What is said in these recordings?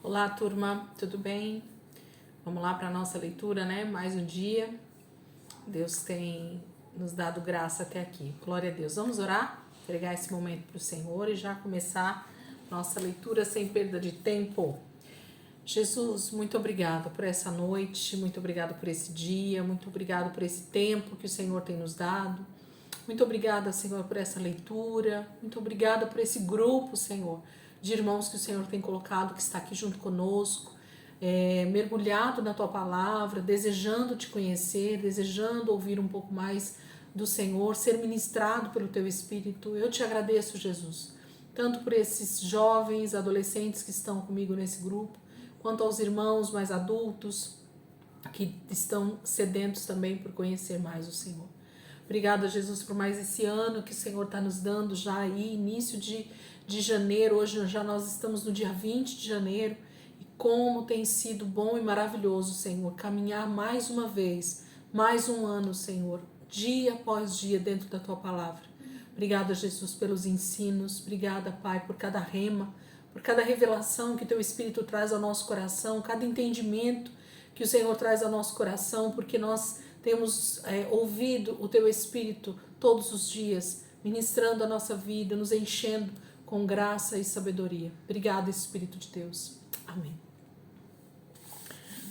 Olá, turma, tudo bem? Vamos lá para a nossa leitura, né? Mais um dia. Deus tem nos dado graça até aqui. Glória a Deus. Vamos orar, entregar esse momento para o Senhor e já começar nossa leitura sem perda de tempo. Jesus, muito obrigado por essa noite, muito obrigado por esse dia, muito obrigado por esse tempo que o Senhor tem nos dado. Muito obrigada, Senhor, por essa leitura. Muito obrigada por esse grupo, Senhor, de irmãos que o Senhor tem colocado, que está aqui junto conosco, mergulhado na Tua palavra, desejando Te conhecer, desejando ouvir um pouco mais do Senhor, ser ministrado pelo Teu Espírito. Eu Te agradeço, Jesus, tanto por esses jovens, adolescentes que estão comigo nesse grupo, quanto aos irmãos mais adultos, que estão sedentos também por conhecer mais o Senhor. Obrigada, Jesus, por mais esse ano que o Senhor está nos dando já aí, início de janeiro. Hoje já nós estamos no dia 20 de janeiro. E como tem sido bom e maravilhoso, Senhor, caminhar mais uma vez, mais um ano, Senhor, dia após dia dentro da Tua palavra. Obrigada, Jesus, pelos ensinos. Obrigada, Pai, por cada rema, por cada revelação que Teu Espírito traz ao nosso coração, cada entendimento que o Senhor traz ao nosso coração, porque nós temos ouvido o Teu Espírito todos os dias, ministrando a nossa vida, nos enchendo com graça e sabedoria. Obrigada, Espírito de Deus. Amém.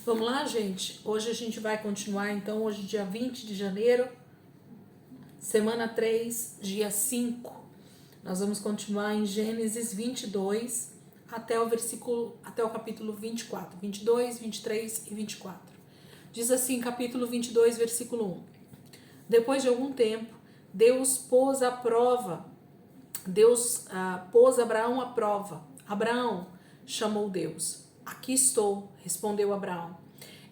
Vamos lá, gente? Hoje a gente vai continuar, então, hoje dia 20 de janeiro, semana 3, dia 5. Nós vamos continuar em Gênesis 22 até o capítulo 24, 22, 23 e 24. Diz assim, capítulo 22, versículo 1. Depois de algum tempo, Deus pôs Abraão à prova. Abraão, chamou Deus. Aqui estou, respondeu Abraão.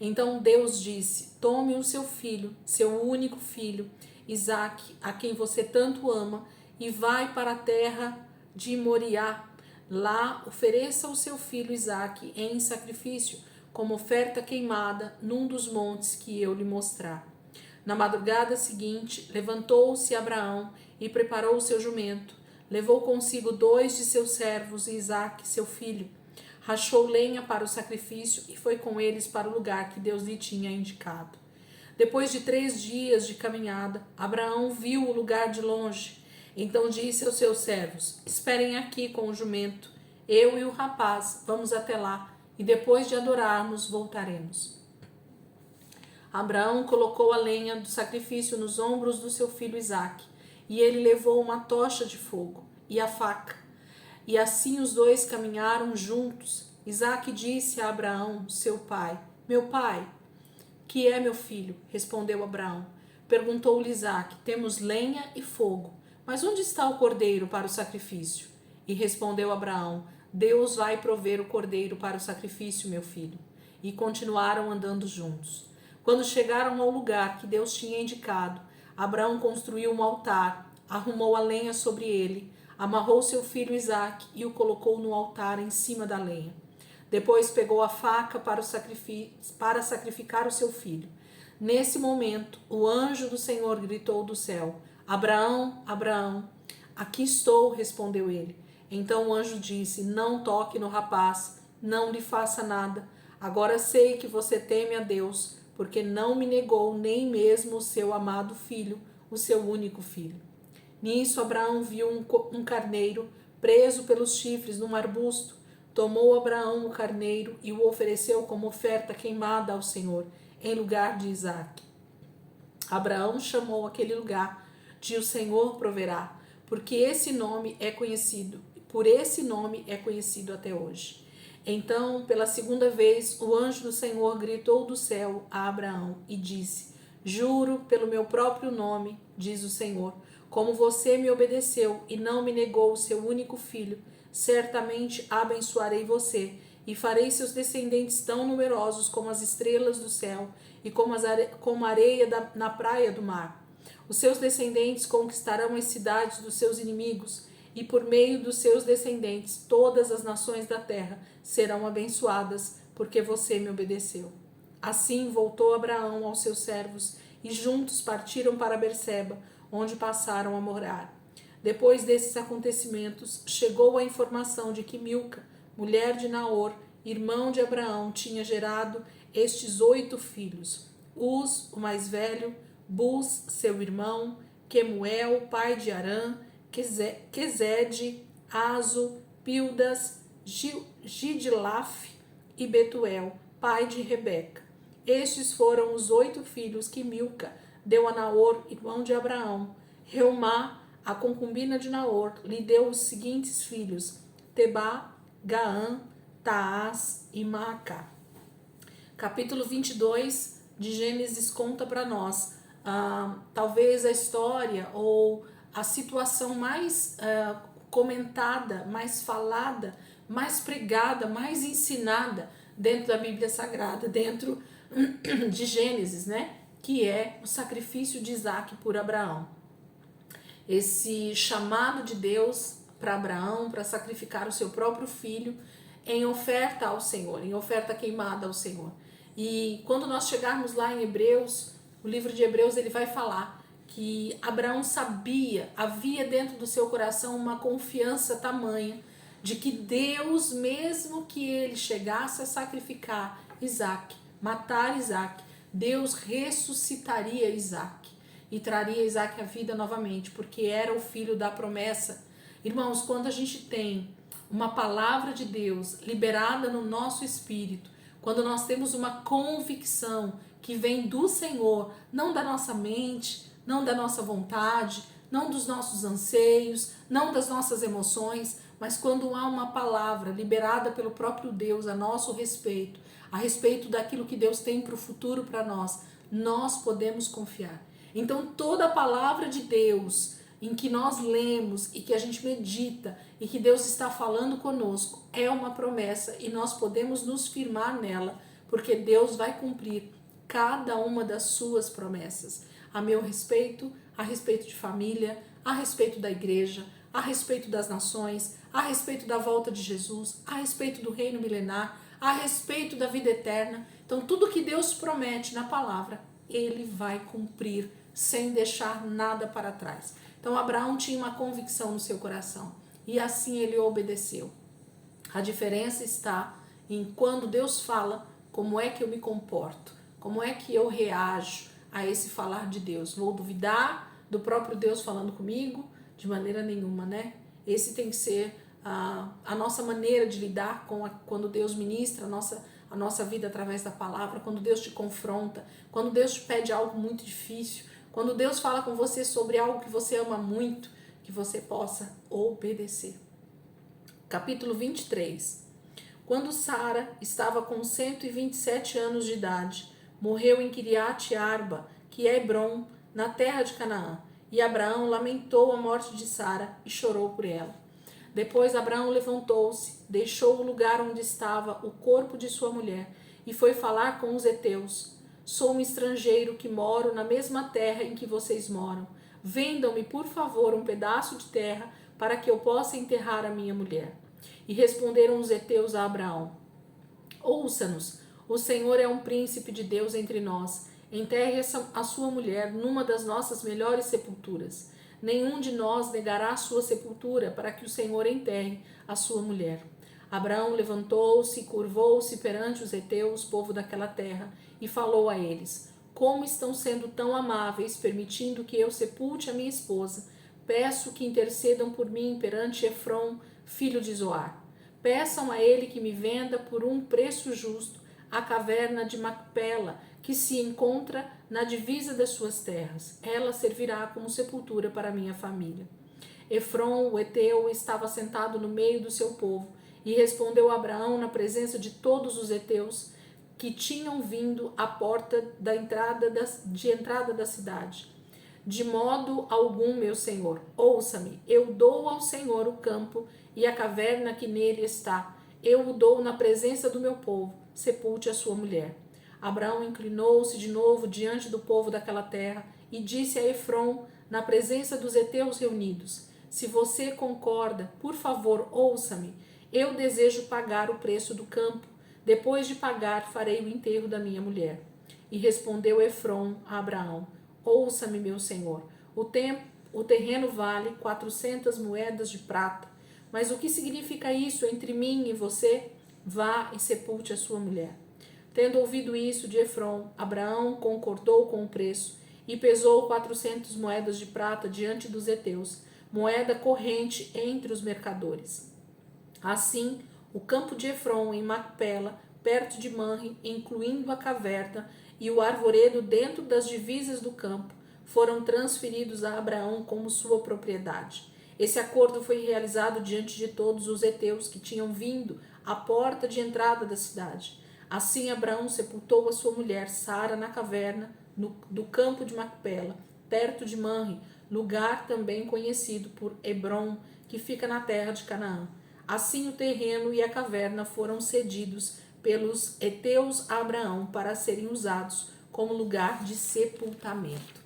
Então Deus disse, tome o seu filho, seu único filho, Isaque, a quem você tanto ama, e vai para a terra de Moriá. Lá ofereça o seu filho Isaque em sacrifício, como oferta queimada num dos montes que eu lhe mostrar. Na madrugada seguinte, levantou-se Abraão e preparou o seu jumento. Levou consigo 2 de seus servos e Isaque, seu filho. Rachou lenha para o sacrifício e foi com eles para o lugar que Deus lhe tinha indicado. Depois de 3 dias de caminhada, Abraão viu o lugar de longe. Então disse aos seus servos, esperem aqui com o jumento. Eu e o rapaz vamos até lá. E depois de adorarmos, voltaremos. Abraão colocou a lenha do sacrifício nos ombros do seu filho Isaque, e ele levou uma tocha de fogo e a faca. E assim os dois caminharam juntos. Isaque disse a Abraão, seu pai, meu pai, que é meu filho? Respondeu Abraão. Perguntou-lhe Isaque, temos lenha e fogo, mas onde está o cordeiro para o sacrifício? E respondeu Abraão, Deus vai prover o cordeiro para o sacrifício, meu filho. E continuaram andando juntos. Quando chegaram ao lugar que Deus tinha indicado, Abraão construiu um altar, arrumou a lenha sobre ele, amarrou seu filho Isaque e o colocou no altar em cima da lenha. Depois pegou a faca para sacrificar o seu filho. Nesse momento, o anjo do Senhor gritou do céu, Abraão, Abraão. Aqui estou, respondeu ele. Então o anjo disse, não toque no rapaz, não lhe faça nada. Agora sei que você teme a Deus, porque não me negou nem mesmo o seu amado filho, o seu único filho. Nisso Abraão viu um carneiro preso pelos chifres num arbusto. Tomou Abraão o carneiro e o ofereceu como oferta queimada ao Senhor, em lugar de Isaque. Abraão chamou aquele lugar de o Senhor proverá, porque por esse nome é conhecido até hoje. Então, pela segunda vez, o anjo do Senhor gritou do céu a Abraão e disse, juro pelo meu próprio nome, diz o Senhor, como você me obedeceu e não me negou o seu único filho, certamente abençoarei você e farei seus descendentes tão numerosos como as estrelas do céu e como a areia na praia do mar. Os seus descendentes conquistarão as cidades dos seus inimigos, e por meio dos seus descendentes todas as nações da terra serão abençoadas, porque você me obedeceu. Assim voltou Abraão aos seus servos, e juntos partiram para Berseba, onde passaram a morar. Depois desses acontecimentos, chegou a informação de que Milca, mulher de Naor, irmão de Abraão, tinha gerado estes 8 filhos: Uz, o mais velho, Buz, seu irmão, Quemuel, pai de Arã, Quezede, Azo, Pildas, Gidlaf e Betuel, pai de Rebeca. Estes foram os 8 filhos que Milca deu a Naor, irmão de Abraão. Reumá, a concubina de Naor, lhe deu os seguintes filhos: Tebá, Gaã, Taás e Maacá. Capítulo 22 de Gênesis conta para nós talvez a história ou a situação mais comentada, mais falada, mais pregada, mais ensinada dentro da Bíblia Sagrada, dentro de Gênesis, né? Que é o sacrifício de Isaac por Abraão. Esse chamado de Deus para Abraão para sacrificar o seu próprio filho em oferta ao Senhor, em oferta queimada ao Senhor. E quando nós chegarmos lá em Hebreus, o livro de Hebreus, ele vai falar que Abraão sabia, havia dentro do seu coração uma confiança tamanha de que Deus, mesmo que ele chegasse a sacrificar Isaac, matar Isaac, Deus ressuscitaria Isaac e traria Isaac à vida novamente, porque era o filho da promessa. Irmãos, quando a gente tem uma palavra de Deus liberada no nosso espírito, quando nós temos uma convicção que vem do Senhor, não da nossa mente, não da nossa vontade, não dos nossos anseios, não das nossas emoções, mas quando há uma palavra liberada pelo próprio Deus a nosso respeito, a respeito daquilo que Deus tem para o futuro para nós, nós podemos confiar. Então toda a palavra de Deus em que nós lemos e que a gente medita e que Deus está falando conosco é uma promessa e nós podemos nos firmar nela, porque Deus vai cumprir cada uma das suas promessas. A meu respeito, a respeito de família, a respeito da igreja, a respeito das nações, a respeito da volta de Jesus, a respeito do reino milenar, a respeito da vida eterna. Então tudo que Deus promete na palavra, Ele vai cumprir sem deixar nada para trás. Então Abraão tinha uma convicção no seu coração e assim ele obedeceu. A diferença está em quando Deus fala, como é que eu me comporto, como é que eu reajo a esse falar de Deus. Vou duvidar do próprio Deus falando comigo? De maneira nenhuma, né? Esse tem que ser a nossa maneira de lidar com quando Deus ministra a nossa vida através da palavra, quando Deus te confronta, quando Deus te pede algo muito difícil, quando Deus fala com você sobre algo que você ama muito, que você possa obedecer. Capítulo 23. Quando Sara estava com 127 anos de idade, morreu em Kiriat Arba, que é Hebrom, na terra de Canaã. E Abraão lamentou a morte de Sara e chorou por ela. Depois Abraão levantou-se, deixou o lugar onde estava o corpo de sua mulher e foi falar com os heteus. Sou um estrangeiro que moro na mesma terra em que vocês moram. Vendam-me, por favor, um pedaço de terra para que eu possa enterrar a minha mulher. E responderam os heteus a Abraão: Ouça-nos, o Senhor é um príncipe de Deus entre nós. Enterre a sua mulher numa das nossas melhores sepulturas. Nenhum de nós negará a sua sepultura para que o Senhor enterre a sua mulher. Abraão levantou-se e curvou-se perante os heteus, povo daquela terra, e falou a eles: Como estão sendo tão amáveis, permitindo que eu sepulte a minha esposa? Peço que intercedam por mim perante Efrom, filho de Zoar. Peçam a ele que me venda por um preço justo a caverna de Macpela, que se encontra na divisa das suas terras. Ela servirá como sepultura para minha família. Efrom, o heteu, estava sentado no meio do seu povo e respondeu a Abraão na presença de todos os heteus que tinham vindo à porta de entrada da cidade. De modo algum, meu senhor, ouça-me, eu dou ao Senhor o campo e a caverna que nele está. Eu o dou na presença do meu povo, sepulte a sua mulher. Abraão inclinou-se de novo diante do povo daquela terra e disse a Efrom, na presença dos heteus reunidos: Se você concorda, por favor, ouça-me. Eu desejo pagar o preço do campo. Depois de pagar, farei o enterro da minha mulher. E respondeu Efrom a Abraão: Ouça-me, meu senhor. O terreno vale 400 moedas de prata. Mas o que significa isso entre mim e você? vá e sepulte a sua mulher. Tendo ouvido isso de Efron, Abraão concordou com o preço e pesou 400 moedas de prata diante dos heteus, moeda corrente entre os mercadores. Assim, o campo de Efron em Macpela, perto de Manre, incluindo a caverna e o arvoredo dentro das divisas do campo, foram transferidos a Abraão como sua propriedade. Esse acordo foi realizado diante de todos os heteus que tinham vindo à porta de entrada da cidade. Assim Abraão sepultou a sua mulher Sara na caverna do campo de Macpela, perto de Manre, lugar também conhecido por Hebrom, que fica na terra de Canaã. Assim o terreno e a caverna foram cedidos pelos heteus a Abraão para serem usados como lugar de sepultamento.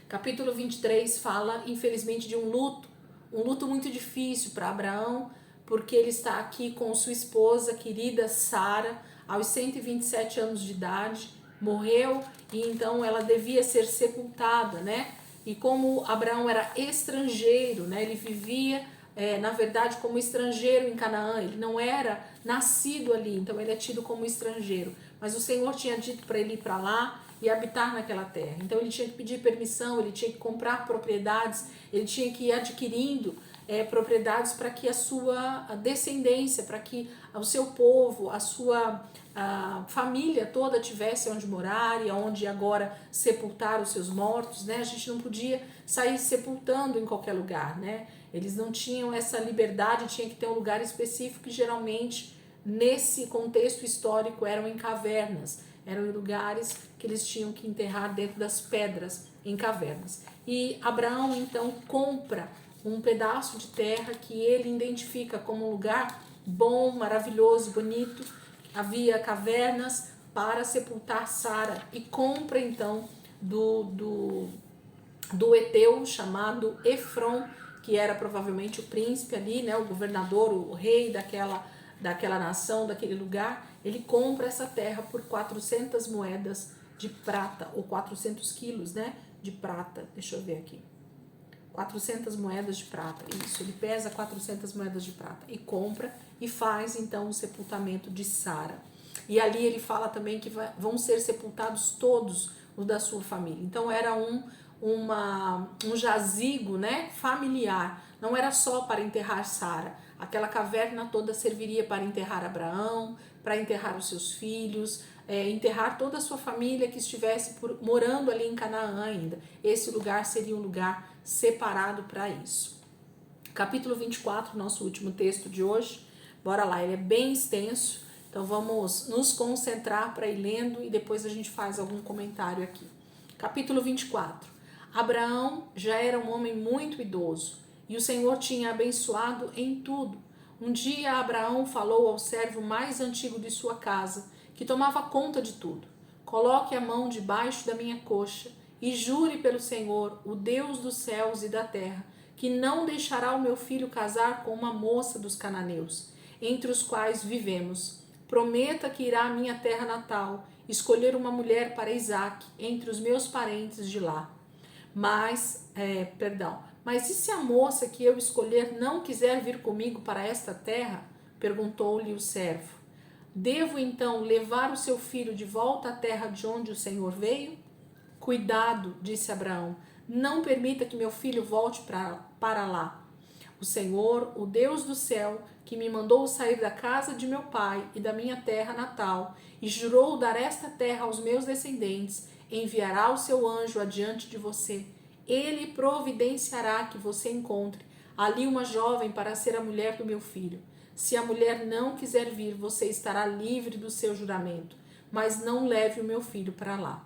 Capítulo 23 fala, infelizmente, de um luto muito difícil para Abraão, porque ele está aqui com sua esposa querida Sara, aos 127 anos de idade, morreu e então ela devia ser sepultada, né? E como Abraão era estrangeiro, né? Ele vivia, na verdade, como estrangeiro em Canaã, ele não era nascido ali, então ele é tido como estrangeiro. Mas o Senhor tinha dito para ele ir para lá e habitar naquela terra. Então ele tinha que pedir permissão, ele tinha que comprar propriedades, ele tinha que ir adquirindo propriedades para que a sua descendência, para que o seu povo, a sua família toda tivesse onde morar e onde agora sepultar os seus mortos, né? A gente não podia sair sepultando em qualquer lugar, né? Eles não tinham essa liberdade, tinha que ter um lugar específico e geralmente nesse contexto histórico eram em cavernas, eram em lugares que eles tinham que enterrar dentro das pedras em cavernas. E Abraão então compra um pedaço de terra que ele identifica como um lugar bom, maravilhoso, bonito. Havia cavernas para sepultar Sara e compra então do heteu chamado Efron, que era provavelmente o príncipe ali, né, o governador, o rei daquela nação, daquele lugar. Ele compra essa terra por 400 moedas de prata, ou 400 quilos, né, de prata. Deixa eu ver aqui. 400 moedas de prata, isso, ele pesa 400 moedas de prata e compra e faz então o sepultamento de Sara. E ali ele fala também que vão ser sepultados todos os da sua família. Então era um jazigo, né, familiar, não era só para enterrar Sara. Aquela caverna toda serviria para enterrar Abraão, para enterrar os seus filhos, enterrar toda a sua família que estivesse morando ali em Canaã ainda. Esse lugar seria um lugar separado para isso. Capítulo 24, nosso último texto de hoje. Bora lá, ele é bem extenso, então vamos nos concentrar para ir lendo e depois a gente faz algum comentário aqui. Capítulo 24. Abraão já era um homem muito idoso e o Senhor tinha abençoado em tudo. Um dia Abraão falou ao servo mais antigo de sua casa, que tomava conta de tudo: coloque a mão debaixo da minha coxa e jure pelo Senhor, o Deus dos céus e da terra, que não deixará o meu filho casar com uma moça dos cananeus, entre os quais vivemos. Prometa que irá à minha terra natal, escolher uma mulher para Isaque, entre os meus parentes de lá. Mas e se a moça que eu escolher não quiser vir comigo para esta terra? Perguntou-lhe o servo. Devo então levar o seu filho de volta à terra de onde o Senhor veio? Cuidado, disse Abraão, não permita que meu filho volte para lá. O Senhor, o Deus do céu, que me mandou sair da casa de meu pai e da minha terra natal, e jurou dar esta terra aos meus descendentes, enviará o seu anjo adiante de você. Ele providenciará que você encontre ali uma jovem para ser a mulher do meu filho. Se a mulher não quiser vir, você estará livre do seu juramento, mas não leve o meu filho para lá.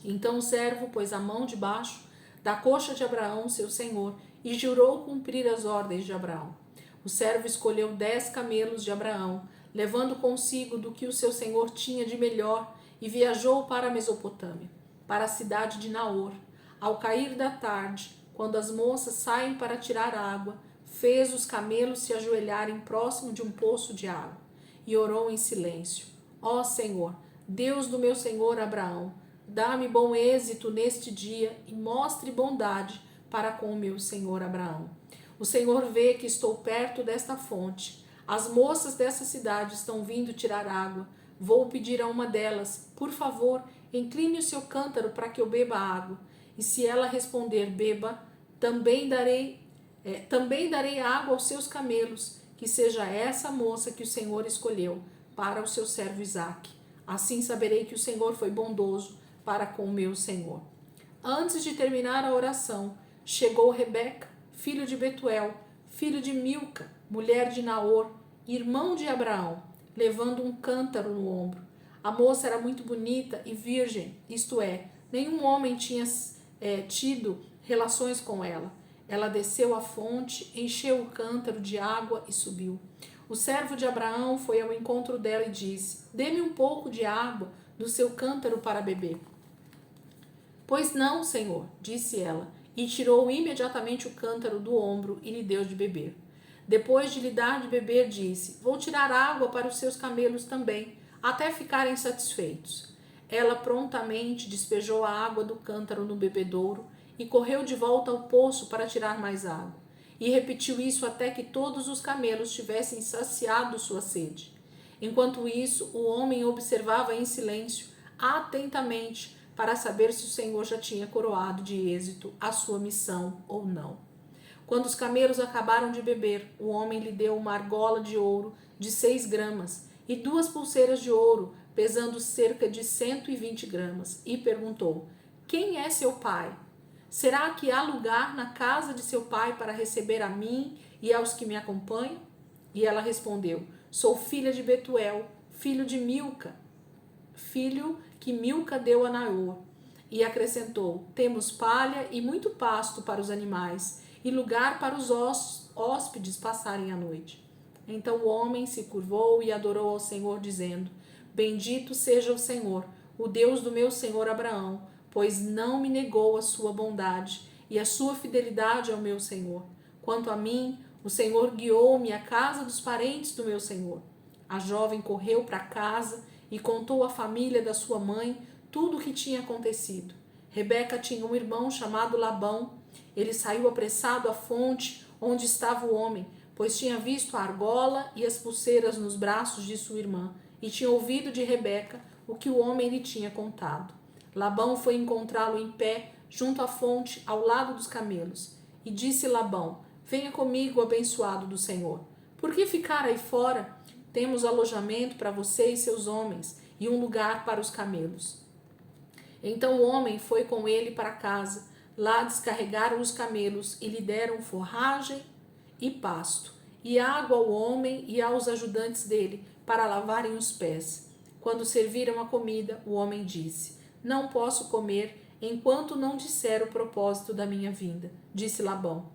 Então o servo pôs a mão debaixo da coxa de Abraão, seu senhor, e jurou cumprir as ordens de Abraão. O servo escolheu 10 camelos de Abraão, levando consigo do que o seu senhor tinha de melhor, e viajou para a Mesopotâmia, para a cidade de Naor. Ao cair da tarde, quando as moças saem para tirar água, fez os camelos se ajoelharem próximo de um poço de água, e orou em silêncio. Ó Senhor, Deus do meu senhor Abraão, dá-me bom êxito neste dia e mostre bondade para com o meu senhor Abraão. O Senhor vê que estou perto desta fonte. As moças dessa cidade estão vindo tirar água. Vou pedir a uma delas, por favor, incline o seu cântaro para que eu beba água. E se ela responder, beba, também darei água aos seus camelos, que seja essa moça que o Senhor escolheu para o seu servo Isaque. Assim saberei que o Senhor foi bondoso para com o meu senhor. Antes de terminar a oração, chegou Rebeca, filho de Betuel, filho de Milca, mulher de Naor, irmão de Abraão, levando um cântaro no ombro. A moça era muito bonita e virgem, isto é, nenhum homem tinha tido relações com ela. Ela desceu à fonte, encheu o cântaro de água e subiu. O servo de Abraão foi ao encontro dela e disse: dê-me um pouco de água do seu cântaro para beber. Pois não, senhor, disse ela, e tirou imediatamente o cântaro do ombro e lhe deu de beber. Depois de lhe dar de beber, disse: vou tirar água para os seus camelos também, até ficarem satisfeitos. Ela prontamente despejou a água do cântaro no bebedouro e correu de volta ao poço para tirar mais água. E repetiu isso até que todos os camelos tivessem saciado sua sede. Enquanto isso, o homem observava em silêncio, atentamente, para saber se o Senhor já tinha coroado de êxito a sua missão ou não. Quando os camelos acabaram de beber, o homem lhe deu uma argola de ouro de 6 gramas e 2 pulseiras de ouro, pesando cerca de 120 gramas, e perguntou: quem é seu pai? Será que há lugar na casa de seu pai para receber a mim e aos que me acompanham? E ela respondeu: sou filha de Betuel, filho de Milca, filho que Milca deu a Naor. E acrescentou: temos palha e muito pasto para os animais, e lugar para os hóspedes passarem a noite. Então o homem se curvou e adorou ao Senhor, dizendo: bendito seja o Senhor, o Deus do meu senhor Abraão, pois não me negou a sua bondade e a sua fidelidade ao meu senhor. Quanto a mim, o Senhor guiou-me à casa dos parentes do meu senhor. A jovem correu para casa e contou à família da sua mãe tudo o que tinha acontecido. Rebeca tinha um irmão chamado Labão. Ele saiu apressado à fonte onde estava o homem, pois tinha visto a argola e as pulseiras nos braços de sua irmã e tinha ouvido de Rebeca o que o homem lhe tinha contado. Labão foi encontrá-lo em pé, junto à fonte, ao lado dos camelos. E disse Labão: venha comigo, abençoado do Senhor. Por que ficar aí fora? Temos alojamento para você e seus homens, e um lugar para os camelos. Então o homem foi com ele para casa. Lá descarregaram os camelos e lhe deram forragem e pasto, e água ao homem e aos ajudantes dele, para lavarem os pés. Quando serviram a comida, o homem disse: não posso comer enquanto não disser o propósito da minha vinda, disse Labão.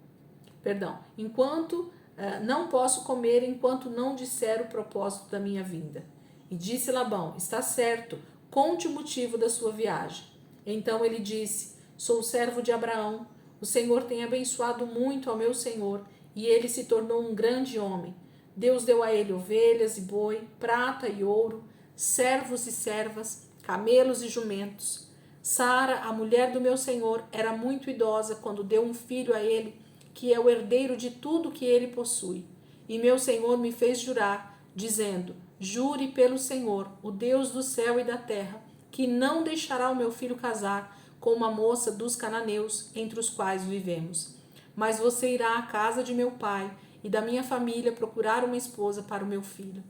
Não posso comer enquanto não disser o propósito da minha vinda. E disse Labão: está certo, conte o motivo da sua viagem. Então ele disse: sou servo de Abraão. O Senhor tem abençoado muito ao meu senhor, e ele se tornou um grande homem. Deus deu a ele ovelhas e boi, prata e ouro, servos e servas, camelos e jumentos. Sara, a mulher do meu senhor, era muito idosa quando deu um filho a ele, que é o herdeiro de tudo que ele possui. E meu senhor me fez jurar, dizendo: jure pelo Senhor, o Deus do céu e da terra, que não deixará o meu filho casar com uma moça dos cananeus, entre os quais vivemos. Mas você irá à casa de meu pai e da minha família procurar uma esposa para o meu filho.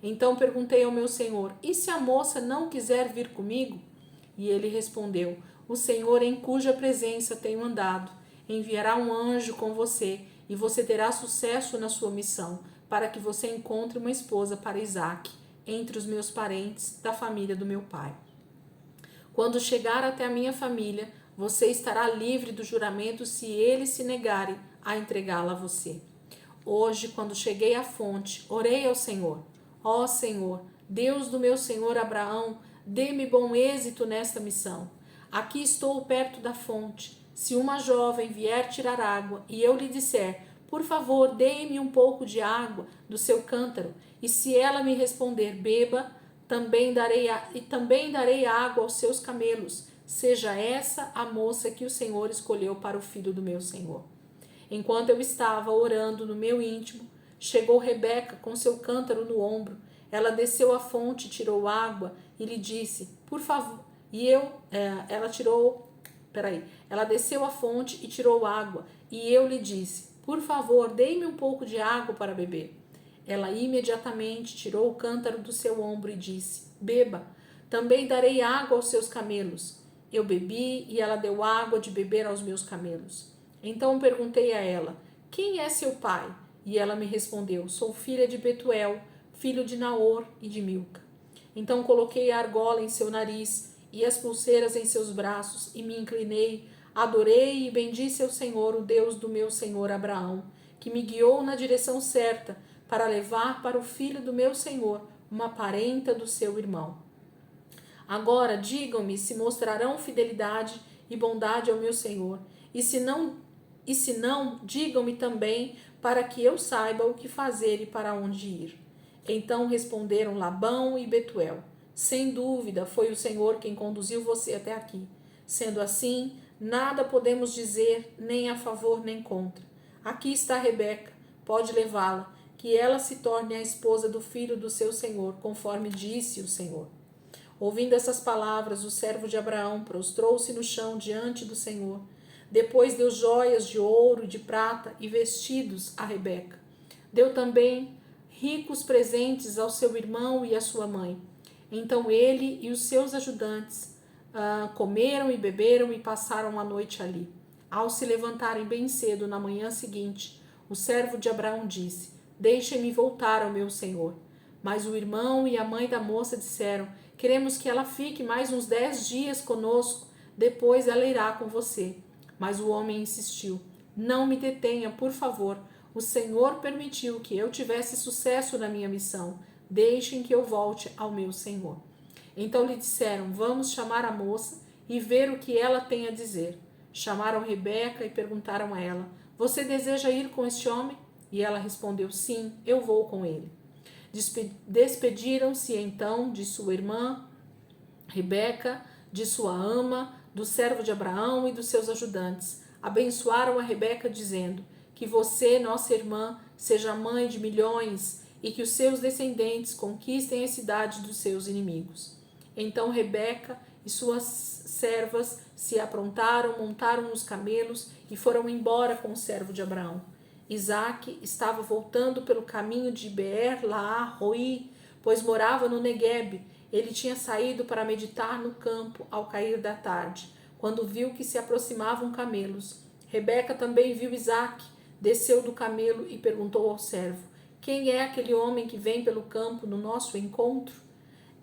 Então perguntei ao meu senhor: e se a moça não quiser vir comigo? E ele respondeu: o Senhor, em cuja presença tenho andado, enviará um anjo com você, e você terá sucesso na sua missão, para que você encontre uma esposa para Isaque, entre os meus parentes da família do meu pai. Quando chegar até a minha família, você estará livre do juramento se eles se negarem a entregá-la a você. Hoje, quando cheguei à fonte, orei ao Senhor: ó Senhor, Deus do meu senhor Abraão, dê-me bom êxito nesta missão. Aqui estou perto da fonte. Se uma jovem vier tirar água e eu lhe disser: por favor, dê-me um pouco de água do seu cântaro, e se ela me responder: beba, também darei água aos seus camelos. Seja essa a moça que o Senhor escolheu para o filho do meu senhor. Enquanto eu estava orando no meu íntimo, Chegou Rebeca com seu cântaro no ombro. Ela desceu à fonte, tirou água e lhe disse, por favor. Ela desceu à fonte e tirou água. E eu lhe disse, por favor, dê-me um pouco de água para beber. Ela imediatamente tirou o cântaro do seu ombro e disse, beba. Também darei água aos seus camelos. Eu bebi e ela deu água de beber aos meus camelos. Então perguntei a ela, quem é seu pai? E ela me respondeu, sou filha de Betuel, filho de Naor e de Milca. Então coloquei a argola em seu nariz e as pulseiras em seus braços e me inclinei, adorei e bendisse ao Senhor, o Deus do meu senhor Abraão, que me guiou na direção certa para levar para o filho do meu senhor uma parenta do seu irmão. Agora digam-me se mostrarão fidelidade e bondade ao meu senhor, e se não, digam-me também para que eu saiba o que fazer e para onde ir. Então responderam Labão e Betuel, sem dúvida foi o Senhor quem conduziu você até aqui. Sendo assim, nada podemos dizer nem a favor nem contra. Aqui está Rebeca, pode levá-la, que ela se torne a esposa do filho do seu senhor, conforme disse o Senhor. Ouvindo essas palavras, o servo de Abraão prostrou-se no chão diante do Senhor. Depois deu joias de ouro e de prata e vestidos a Rebeca. Deu também ricos presentes ao seu irmão e à sua mãe. Então ele e os seus ajudantes comeram e beberam e passaram a noite ali. Ao se levantarem bem cedo na manhã seguinte, o servo de Abraão disse, deixem-me voltar ao meu senhor. Mas o irmão e a mãe da moça disseram, queremos que ela fique mais uns 10 dias conosco, depois ela irá com você. Mas o homem insistiu, não me detenha, por favor. O Senhor permitiu que eu tivesse sucesso na minha missão. Deixem que eu volte ao meu senhor. Então lhe disseram, vamos chamar a moça e ver o que ela tem a dizer. Chamaram Rebeca e perguntaram a ela, você deseja ir com este homem? E ela respondeu, sim, eu vou com ele. Despediram-se então de sua irmã Rebeca, de sua ama, do servo de Abraão e dos seus ajudantes. Abençoaram a Rebeca dizendo, que você, nossa irmã, seja mãe de milhões e que os seus descendentes conquistem a cidade dos seus inimigos. Então Rebeca e suas servas se aprontaram, montaram nos camelos e foram embora com o servo de Abraão. Isaque estava voltando pelo caminho de Beer-Lahai-Roi, pois morava no Neguebe. Ele tinha saído para meditar no campo ao cair da tarde, quando viu que se aproximavam camelos. Rebeca também viu Isaque, desceu do camelo e perguntou ao servo, quem é aquele homem que vem pelo campo no nosso encontro?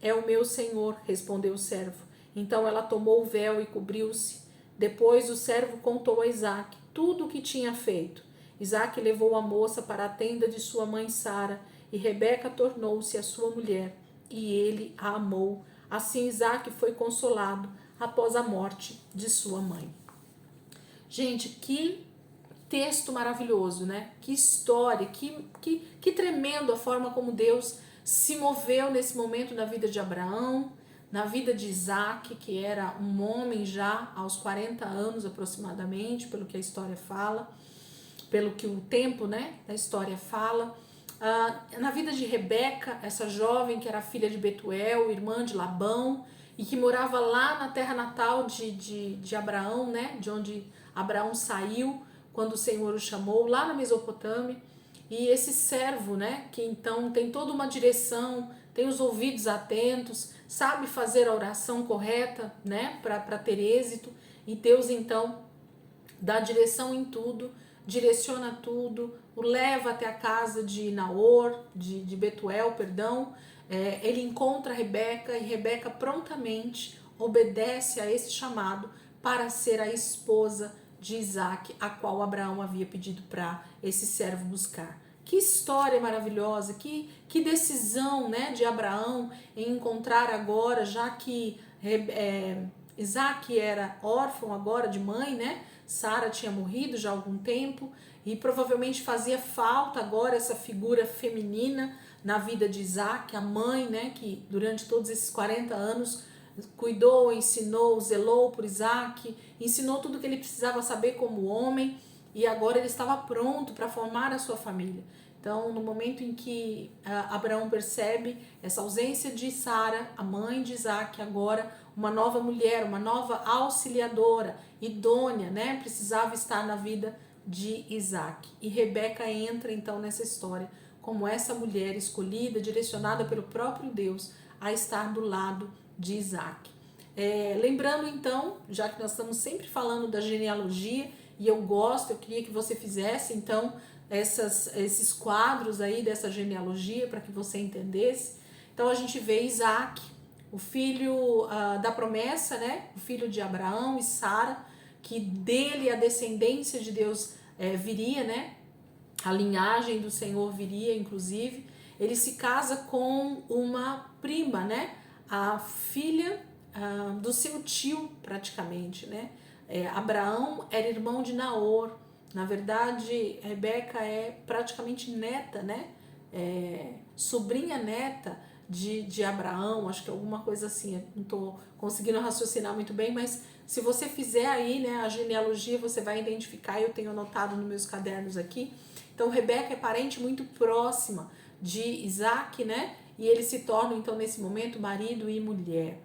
É o meu senhor, respondeu o servo. Então ela tomou o véu e cobriu-se. Depois o servo contou a Isaque tudo o que tinha feito. Isaque levou a moça para a tenda de sua mãe Sara, e Rebeca tornou-se a sua mulher, e ele a amou. Assim Isaque foi consolado após a morte de sua mãe. Gente, que texto maravilhoso, né? Que história, que tremendo a forma como Deus se moveu nesse momento na vida de Abraão, na vida de Isaque, que era um homem já aos 40 anos aproximadamente, pelo que a história fala, pelo que o tempo, né, da história fala. Na vida de Rebeca, essa jovem que era filha de Betuel, irmã de Labão, e que morava lá na terra natal de Abraão, né, de onde Abraão saiu quando o Senhor o chamou, lá na Mesopotâmia. E esse servo, né, que então tem toda uma direção, tem os ouvidos atentos, sabe fazer a oração correta, né, para ter êxito. E Deus então dá direção em tudo, direciona tudo, o leva até a casa de Naor, de Betuel, perdão. Ele encontra Rebeca e Rebeca prontamente obedece a esse chamado para ser a esposa de Isaque, a qual Abraão havia pedido para esse servo buscar. Que história maravilhosa, que decisão, né, de Abraão em encontrar agora, já que Isaque era órfão agora de mãe, né? Sara tinha morrido já há algum tempo e provavelmente fazia falta agora essa figura feminina na vida de Isaque, a mãe, né, que durante todos esses 40 anos cuidou, ensinou, zelou por Isaque, ensinou tudo o que ele precisava saber como homem, e agora ele estava pronto para formar a sua família. Então, no momento em que Abraão percebe essa ausência de Sara, a mãe de Isaac, agora uma nova mulher, uma nova auxiliadora, idônea, né, precisava estar na vida de Isaac. E Rebeca entra então nessa história como essa mulher escolhida, direcionada pelo próprio Deus a estar do lado de Isaac. Lembrando então, já que nós estamos sempre falando da genealogia, e eu queria que você fizesse então esses quadros aí dessa genealogia para que você entendesse. Então a gente vê Isaac, o filho da promessa, né? O filho de Abraão e Sara, que dele a descendência de Deus viria, né? A linhagem do Senhor viria, inclusive. Ele se casa com uma prima, né? A filha do seu tio, praticamente, né? Abraão era irmão de Naor. Na verdade, Rebeca é praticamente neta, né? Sobrinha neta de Abraão, acho que é alguma coisa assim, eu não estou conseguindo raciocinar muito bem, mas se você fizer aí, né, a genealogia, você vai identificar, eu tenho anotado nos meus cadernos aqui. Então, Rebeca é parente muito próxima de Isaac, né? E eles se tornam, então, nesse momento, marido e mulher.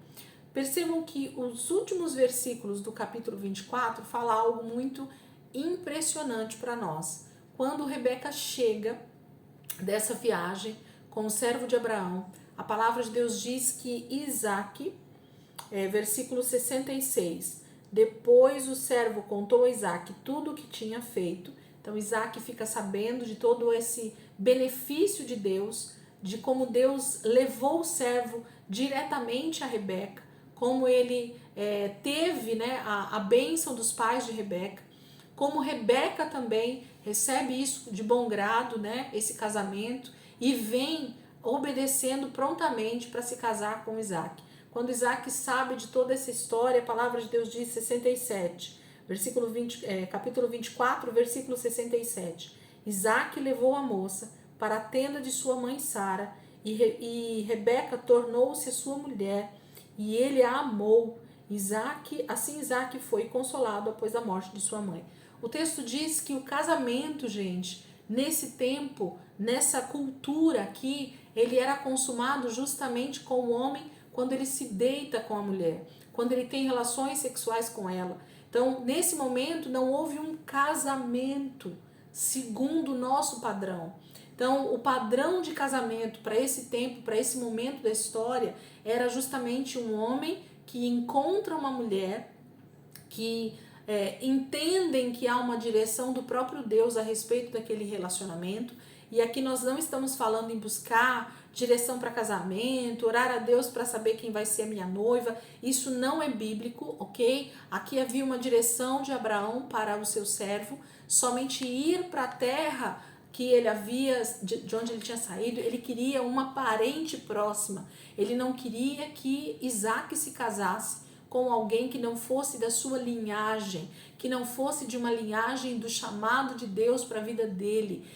Percebam que os últimos versículos do capítulo 24 falam algo muito impressionante para nós. Quando Rebeca chega dessa viagem com o servo de Abraão, a palavra de Deus diz que Isaac, versículo 66, depois o servo contou a Isaac tudo o que tinha feito. Então Isaac fica sabendo de todo esse benefício de Deus, de como Deus levou o servo diretamente a Rebeca, como ele teve, né, a bênção dos pais de Rebeca, como Rebeca também recebe isso de bom grado, né, esse casamento, e vem obedecendo prontamente para se casar com Isaac. Quando Isaac sabe de toda essa história, a palavra de Deus diz 67, capítulo 24, versículo 67. Isaac levou a moça para a tenda de sua mãe Sara, e Rebeca tornou-se a sua mulher, e ele a amou. Assim Isaac foi consolado após a morte de sua mãe. O texto diz que o casamento, gente, nesse tempo, nessa cultura aqui, ele era consumado justamente com o homem quando ele se deita com a mulher, quando ele tem relações sexuais com ela. Então, nesse momento, não houve um casamento segundo o nosso padrão. Então, o padrão de casamento para esse tempo, para esse momento da história, era justamente um homem que encontra uma mulher, que entendem que há uma direção do próprio Deus a respeito daquele relacionamento. E aqui nós não estamos falando em buscar direção para casamento, orar a Deus para saber quem vai ser a minha noiva. Isso não é bíblico, ok? Aqui havia uma direção de Abraão para o seu servo, somente ir para a terra que ele havia, de onde ele tinha saído. Ele queria uma parente próxima. Ele não queria que Isaac se casasse com alguém que não fosse da sua linhagem, que não fosse de uma linhagem do chamado de Deus para a vida dele.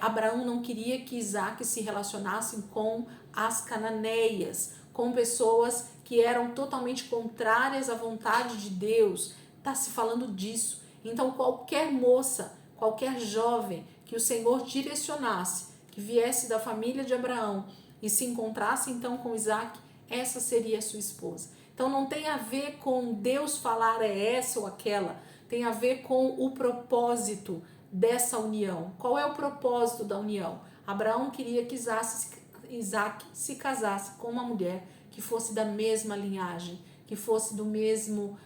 Abraão não queria que Isaac se relacionasse com as cananeias, com pessoas que eram totalmente contrárias à vontade de Deus. Está se falando disso. Então qualquer moça, qualquer jovem que o Senhor direcionasse, que viesse da família de Abraão e se encontrasse então com Isaac, essa seria a sua esposa. Então não tem a ver com Deus falar essa ou aquela, tem a ver com o propósito dessa união. Qual é o propósito da união? Abraão queria que Isaac se casasse com uma mulher que fosse da mesma linhagem, que fosse do mesmo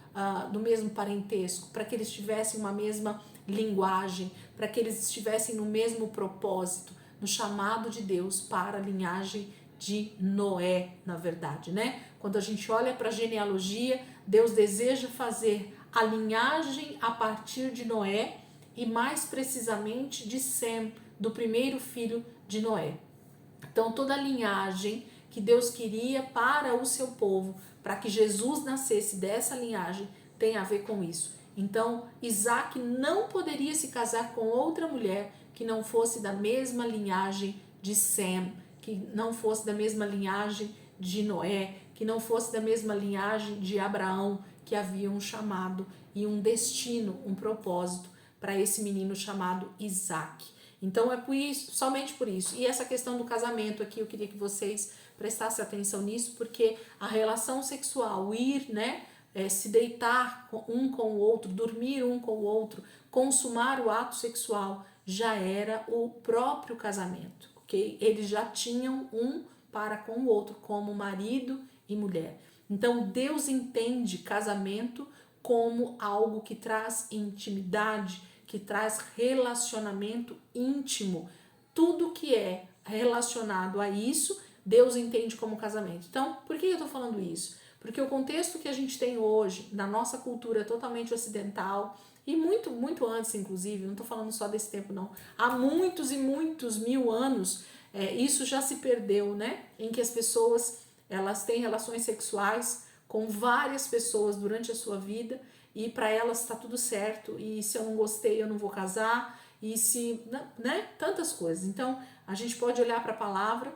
parentesco, para que eles tivessem uma mesma linguagem, para que eles estivessem no mesmo propósito, no chamado de Deus para a linhagem de Noé, na verdade, né? Quando a gente olha para a genealogia, Deus deseja fazer a linhagem a partir de Noé e mais precisamente de Sem, do primeiro filho de Noé. Então toda a linhagem que Deus queria para o seu povo, para que Jesus nascesse dessa linhagem, tem a ver com isso. Então Isaac não poderia se casar com outra mulher que não fosse da mesma linhagem de Sem, que não fosse da mesma linhagem de Noé, que não fosse da mesma linhagem de Abraão, que havia um chamado e um destino, um propósito para esse menino chamado Isaac. Então é por isso, somente por isso. E essa questão do casamento aqui, eu queria que vocês prestassem atenção nisso, porque a relação sexual, ir, né, se deitar um com o outro, dormir um com o outro, consumar o ato sexual, já era o próprio casamento, ok? Eles já tinham um para com o outro, como marido e mulher. Então Deus entende casamento como algo que traz intimidade, que traz relacionamento íntimo. Tudo que é relacionado a isso, Deus entende como casamento. Então, por que eu estou falando isso? Porque o contexto que a gente tem hoje, na nossa cultura totalmente ocidental, e muito antes, inclusive, não estou falando só desse tempo, não. Há muitos e muitos mil anos, isso já se perdeu, né? Em que as pessoas, elas têm relações sexuais com várias pessoas durante a sua vida, e para elas está tudo certo, e se eu não gostei eu não vou casar, e se, né, tantas coisas. Então a gente pode olhar para a palavra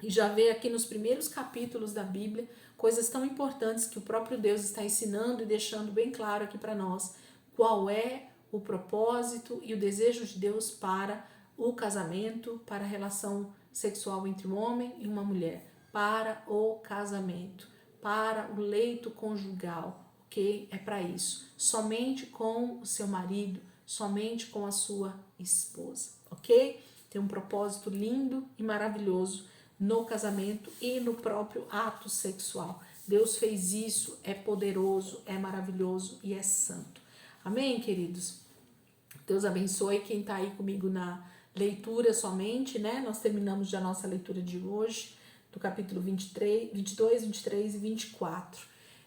e já ver aqui nos primeiros capítulos da Bíblia coisas tão importantes que o próprio Deus está ensinando e deixando bem claro aqui para nós qual é o propósito e o desejo de Deus para o casamento, para a relação sexual entre um homem e uma mulher, para o casamento, para o leito conjugal, ok? É para isso. Somente com o seu marido, somente com a sua esposa, ok? Tem um propósito lindo e maravilhoso no casamento e no próprio ato sexual. Deus fez isso, é poderoso, é maravilhoso e é santo. Amém, queridos? Deus abençoe quem está aí comigo na leitura somente, né? Nós terminamos já a nossa leitura de hoje, do capítulo 23, 22, 23 e 24.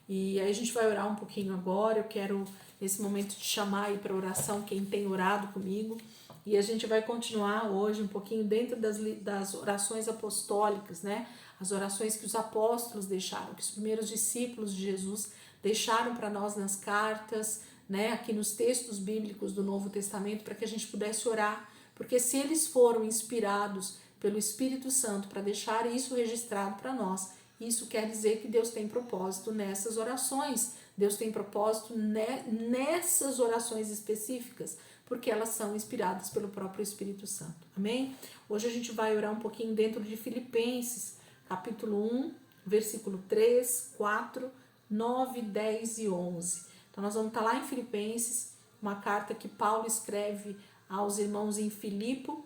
E aí a gente vai orar um pouquinho agora. Eu quero, nesse momento, te chamar aí para oração, quem tem orado comigo. E a gente vai continuar hoje um pouquinho dentro das orações apostólicas, né? As orações que os apóstolos deixaram, que os primeiros discípulos de Jesus deixaram para nós nas cartas, né? Aqui nos textos bíblicos do Novo Testamento, para que a gente pudesse orar. Porque se eles foram inspirados pelo Espírito Santo para deixar isso registrado para nós, isso quer dizer que Deus tem propósito nessas orações. Deus tem propósito nessas orações específicas, porque elas são inspiradas pelo próprio Espírito Santo. Amém? Hoje a gente vai orar um pouquinho dentro de Filipenses, capítulo 1, versículo 3, 4, 9, 10 e 11. Então nós vamos estar lá em Filipenses, uma carta que Paulo escreve aos irmãos em Filipo,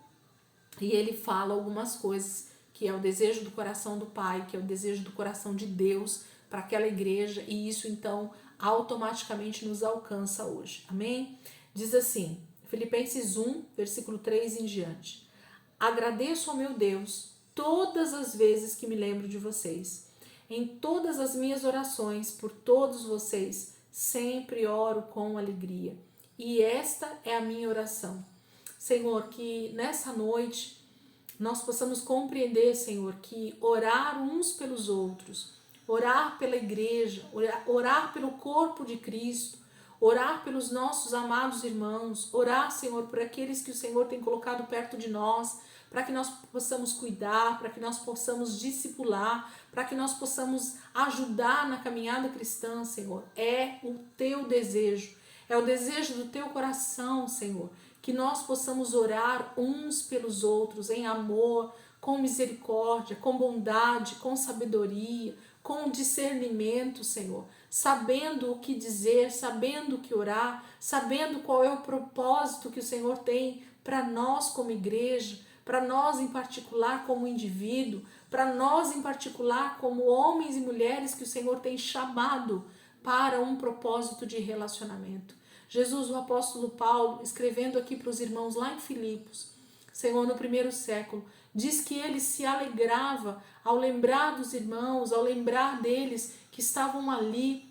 e ele fala algumas coisas, que é o desejo do coração do Pai, que é o desejo do coração de Deus para aquela igreja, e isso então automaticamente nos alcança hoje. Amém? Diz assim, Filipenses 1, versículo 3 em diante. Agradeço ao meu Deus todas as vezes que me lembro de vocês. Em todas as minhas orações por todos vocês, sempre oro com alegria. E esta é a minha oração. Senhor, que nessa noite nós possamos compreender, Senhor, que orar uns pelos outros, orar pela igreja, orar pelo corpo de Cristo, orar pelos nossos amados irmãos, orar, Senhor, por aqueles que o Senhor tem colocado perto de nós, para que nós possamos cuidar, para que nós possamos discipular, para que nós possamos ajudar na caminhada cristã, Senhor. É o teu desejo, é o desejo do teu coração, Senhor, que nós possamos orar uns pelos outros em amor, com misericórdia, com bondade, com sabedoria, com discernimento, Senhor, sabendo o que dizer, sabendo o que orar, sabendo qual é o propósito que o Senhor tem para nós como igreja, para nós em particular como indivíduo, para nós em particular como homens e mulheres que o Senhor tem chamado para um propósito de relacionamento. Jesus, o apóstolo Paulo, escrevendo aqui para os irmãos lá em Filipos, Senhor, no primeiro século, diz que ele se alegrava ao lembrar dos irmãos, ao lembrar deles que estavam ali,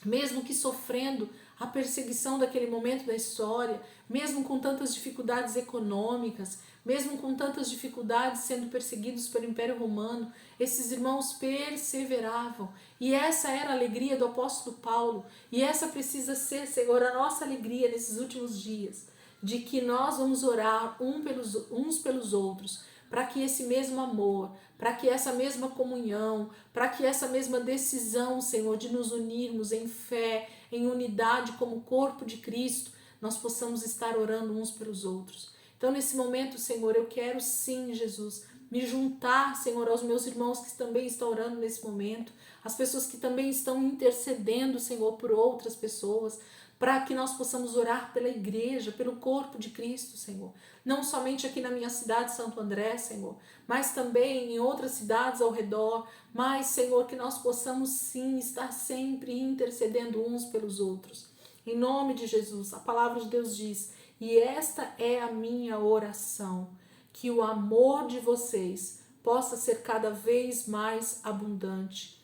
mesmo que sofrendo a perseguição daquele momento da história, mesmo com tantas dificuldades econômicas, mesmo com tantas dificuldades sendo perseguidos pelo Império Romano, esses irmãos perseveravam. E essa era a alegria do apóstolo Paulo. E essa precisa ser, Senhor, a nossa alegria nesses últimos dias, de que nós vamos orar uns pelos outros, para que esse mesmo amor, para que essa mesma comunhão, para que essa mesma decisão, Senhor, de nos unirmos em fé, em unidade como corpo de Cristo, nós possamos estar orando uns pelos outros. Então, nesse momento, Senhor, eu quero sim, Jesus, me juntar, Senhor, aos meus irmãos que também estão orando nesse momento, as pessoas que também estão intercedendo, Senhor, por outras pessoas, para que nós possamos orar pela igreja, pelo corpo de Cristo, Senhor. Não somente aqui na minha cidade, Santo André, Senhor, mas também em outras cidades ao redor, mas, Senhor, que nós possamos sim estar sempre intercedendo uns pelos outros. Em nome de Jesus, a palavra de Deus diz, e esta é a minha oração, que o amor de vocês possa ser cada vez mais abundante.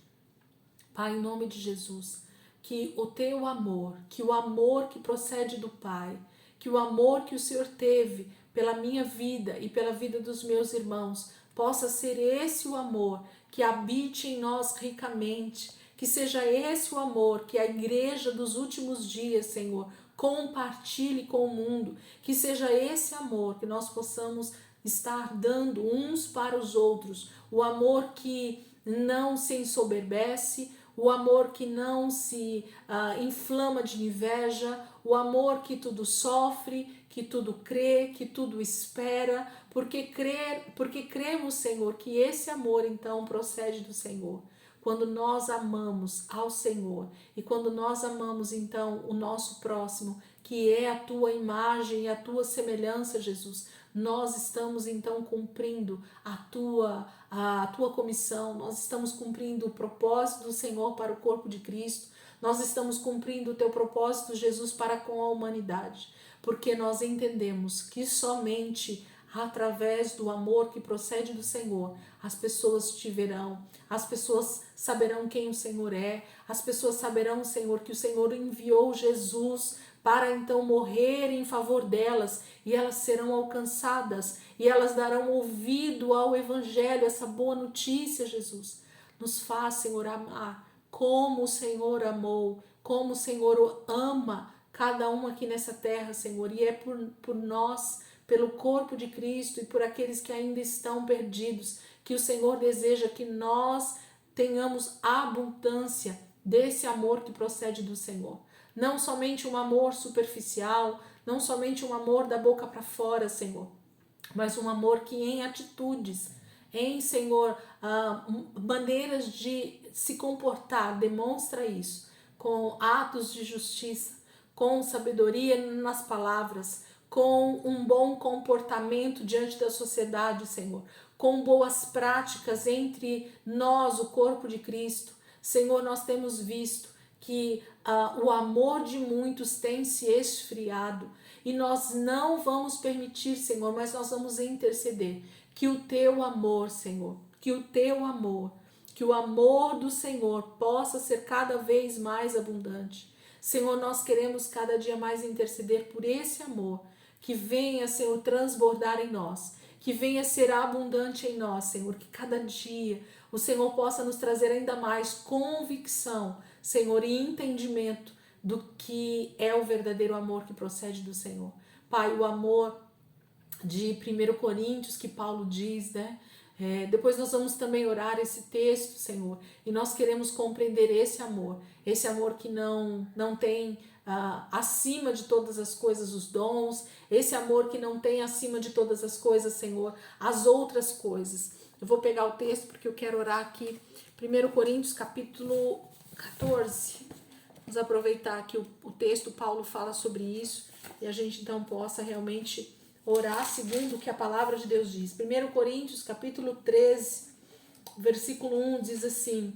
Pai, em nome de Jesus, que o teu amor, que o amor que procede do Pai, que o amor que o Senhor teve pela minha vida e pela vida dos meus irmãos, possa ser esse o amor que habite em nós ricamente, que seja esse o amor que a igreja dos últimos dias, Senhor, compartilhe com o mundo, que seja esse amor que nós possamos estar dando uns para os outros, o amor que não se ensoberbece, o amor que não se inflama de inveja, o amor que tudo sofre, que tudo crê, que tudo espera, porque cremos, Senhor, que esse amor então procede do Senhor. Quando nós amamos ao Senhor e quando nós amamos então o nosso próximo, que é a tua imagem e a tua semelhança, Jesus, nós estamos então cumprindo a tua comissão, nós estamos cumprindo o propósito do Senhor para o corpo de Cristo, nós estamos cumprindo o teu propósito, Jesus, para com a humanidade, porque nós entendemos que somente através do amor que procede do Senhor, as pessoas te verão, as pessoas saberão quem o Senhor é, as pessoas saberão, Senhor, que o Senhor enviou Jesus para então morrer em favor delas, e elas serão alcançadas, e elas darão ouvido ao Evangelho, essa boa notícia, Jesus. Nos faz, Senhor, amar como o Senhor amou, como o Senhor ama cada um aqui nessa terra, Senhor, e é por nós, pelo corpo de Cristo e por aqueles que ainda estão perdidos, que o Senhor deseja que nós tenhamos abundância desse amor que procede do Senhor. Não somente um amor superficial, não somente um amor da boca para fora, Senhor, mas um amor que em atitudes, em, Senhor, maneiras de se comportar, demonstra isso, com atos de justiça, com sabedoria nas palavras, com um bom comportamento diante da sociedade, Senhor, com boas práticas entre nós, o corpo de Cristo. Senhor, nós temos visto que o amor de muitos tem se esfriado e nós não vamos permitir, Senhor, mas nós vamos interceder que o teu amor, Senhor, que o amor do Senhor possa ser cada vez mais abundante. Senhor, nós queremos cada dia mais interceder por esse amor que venha, Senhor, transbordar em nós, que venha ser abundante em nós, Senhor, que cada dia o Senhor possa nos trazer ainda mais convicção, Senhor, e entendimento do que é o verdadeiro amor que procede do Senhor. Pai, o amor de 1 Coríntios que Paulo diz, né? Depois nós vamos também orar esse texto, Senhor, e nós queremos compreender esse amor que não tem acima de todas as coisas os dons, esse amor que não tem acima de todas as coisas, Senhor, as outras coisas. Eu vou pegar o texto porque eu quero orar aqui, 1 Coríntios capítulo 14, vamos aproveitar que o texto, Paulo fala sobre isso, e a gente então possa realmente orar segundo o que a palavra de Deus diz. 1 Coríntios capítulo 13, versículo 1 diz assim: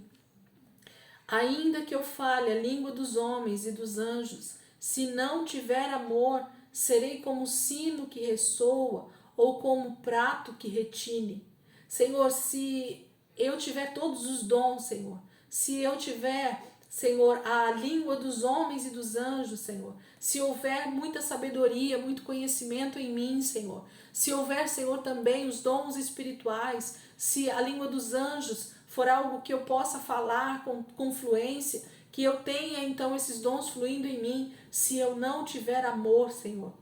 ainda que eu fale a língua dos homens e dos anjos, se não tiver amor, serei como sino que ressoa ou como prato que retine. Senhor, se eu tiver todos os dons, Senhor, se eu tiver, Senhor, a língua dos homens e dos anjos, Senhor, se houver muita sabedoria, muito conhecimento em mim, Senhor, se houver, Senhor, também os dons espirituais, se a língua dos anjos for algo que eu possa falar com fluência, que eu tenha então esses dons fluindo em mim, se eu não tiver amor, Senhor.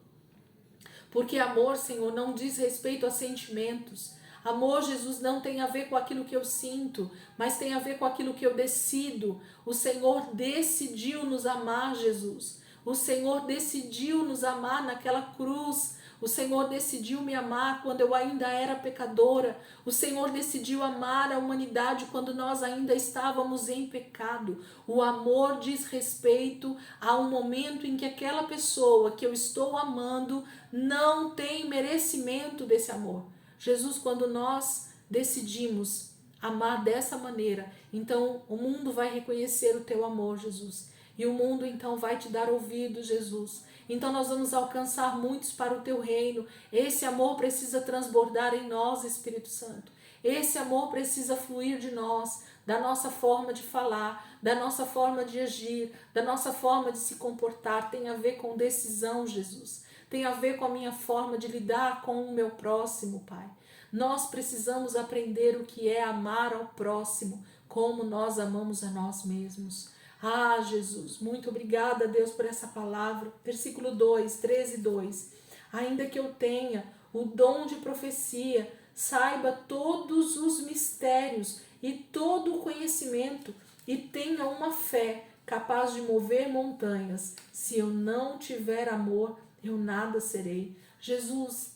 Porque amor, Senhor, não diz respeito a sentimentos. Amor, Jesus, não tem a ver com aquilo que eu sinto, mas tem a ver com aquilo que eu decido. O Senhor decidiu nos amar, Jesus. O Senhor decidiu nos amar naquela cruz. O Senhor decidiu me amar quando eu ainda era pecadora. O Senhor decidiu amar a humanidade quando nós ainda estávamos em pecado. O amor diz respeito a um momento em que aquela pessoa que eu estou amando não tem merecimento desse amor. Jesus, quando nós decidimos amar dessa maneira, então o mundo vai reconhecer o teu amor, Jesus. E o mundo então vai te dar ouvido, Jesus. Então nós vamos alcançar muitos para o teu reino. Esse amor precisa transbordar em nós, Espírito Santo. Esse amor precisa fluir de nós, da nossa forma de falar, da nossa forma de agir, da nossa forma de se comportar. Tem a ver com decisão, Jesus. Tem a ver com a minha forma de lidar com o meu próximo, Pai. Nós precisamos aprender o que é amar ao próximo, como nós amamos a nós mesmos. Ah, Jesus, muito obrigada, Deus, por essa palavra. Versículo 2, 13:2. Ainda que eu tenha o dom de profecia, saiba todos os mistérios e todo o conhecimento, e tenha uma fé capaz de mover montanhas. Se eu não tiver amor, eu nada serei. Jesus,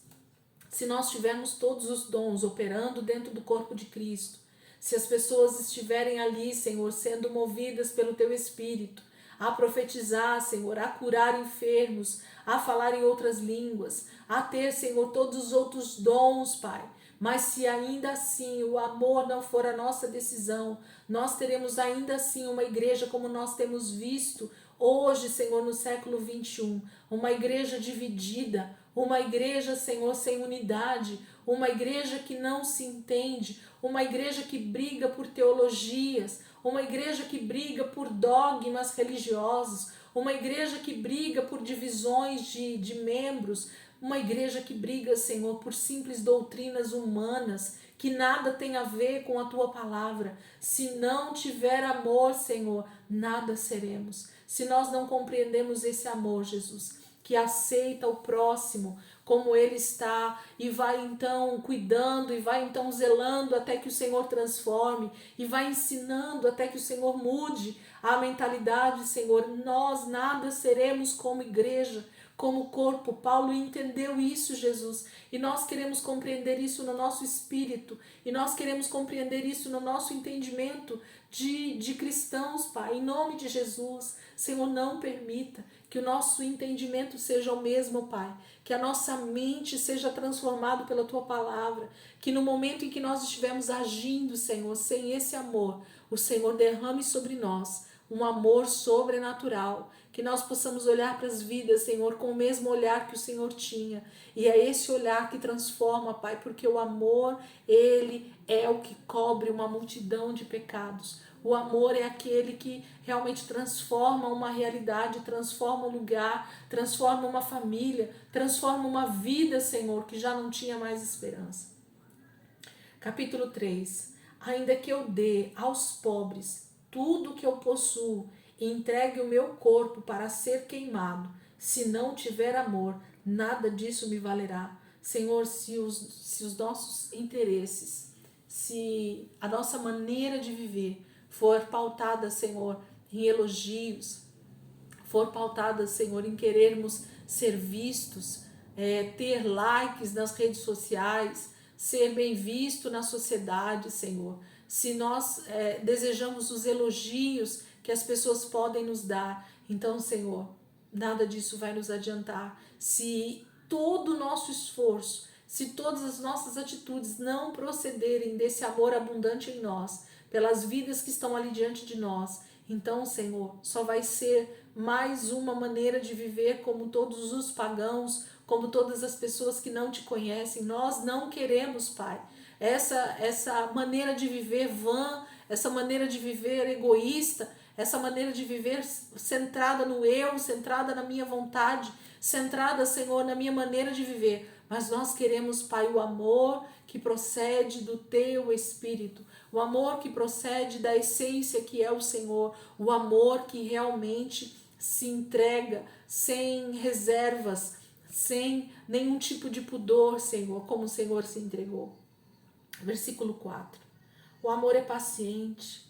se nós tivermos todos os dons operando dentro do corpo de Cristo, se as pessoas estiverem ali, Senhor, sendo movidas pelo Teu Espírito, a profetizar, Senhor, a curar enfermos, a falar em outras línguas, a ter, Senhor, todos os outros dons, Pai. Mas se ainda assim o amor não for a nossa decisão, nós teremos ainda assim uma igreja como nós temos visto hoje, Senhor, no século 21, uma igreja dividida, uma igreja, Senhor, sem unidade, uma igreja que não se entende, uma igreja que briga por teologias, uma igreja que briga por dogmas religiosos, uma igreja que briga por divisões de membros, uma igreja que briga, Senhor, por simples doutrinas humanas, que nada tem a ver com a Tua palavra. Se não tiver amor, Senhor, nada seremos. Se nós não compreendemos esse amor, Jesus, que aceita o próximo como ele está e vai então cuidando e vai então zelando até que o Senhor transforme e vai ensinando até que o Senhor mude a mentalidade, Senhor, nós nada seremos como igreja, como corpo. Paulo entendeu isso, Jesus, e nós queremos compreender isso no nosso espírito, e nós queremos compreender isso no nosso entendimento de cristãos, Pai, em nome de Jesus. Senhor, não permita que o nosso entendimento seja o mesmo, Pai, que a nossa mente seja transformada pela Tua palavra, que no momento em que nós estivermos agindo, Senhor, sem esse amor, o Senhor derrame sobre nós um amor sobrenatural, que nós possamos olhar para as vidas, Senhor, com o mesmo olhar que o Senhor tinha, e é esse olhar que transforma, Pai, porque o amor, ele é o que cobre uma multidão de pecados. O amor é aquele que realmente transforma uma realidade, transforma um lugar, transforma uma família, transforma uma vida, Senhor, que já não tinha mais esperança. Capítulo 3. Ainda que eu dê aos pobres tudo o que eu possuo e entregue o meu corpo para ser queimado, se não tiver amor, nada disso me valerá. Senhor, se os nossos interesses, se a nossa maneira de viver for pautada, Senhor, em elogios, for pautada, Senhor, em querermos ser vistos, ter likes nas redes sociais, ser bem visto na sociedade, Senhor. Se nós desejamos os elogios que as pessoas podem nos dar, então, Senhor, nada disso vai nos adiantar. Se todo o nosso esforço, se todas as nossas atitudes não procederem desse amor abundante em nós, pelas vidas que estão ali diante de nós, então, Senhor, só vai ser mais uma maneira de viver como todos os pagãos, como todas as pessoas que não te conhecem. Nós não queremos, Pai, essa maneira de viver vã, essa maneira de viver egoísta, essa maneira de viver centrada no eu, centrada na minha vontade, centrada, Senhor, na minha maneira de viver. Mas nós queremos, Pai, o amor que procede do Teu Espírito, o amor que procede da essência que é o Senhor, o amor que realmente se entrega sem reservas, sem nenhum tipo de pudor, Senhor, como o Senhor se entregou. Versículo 4. O amor é paciente.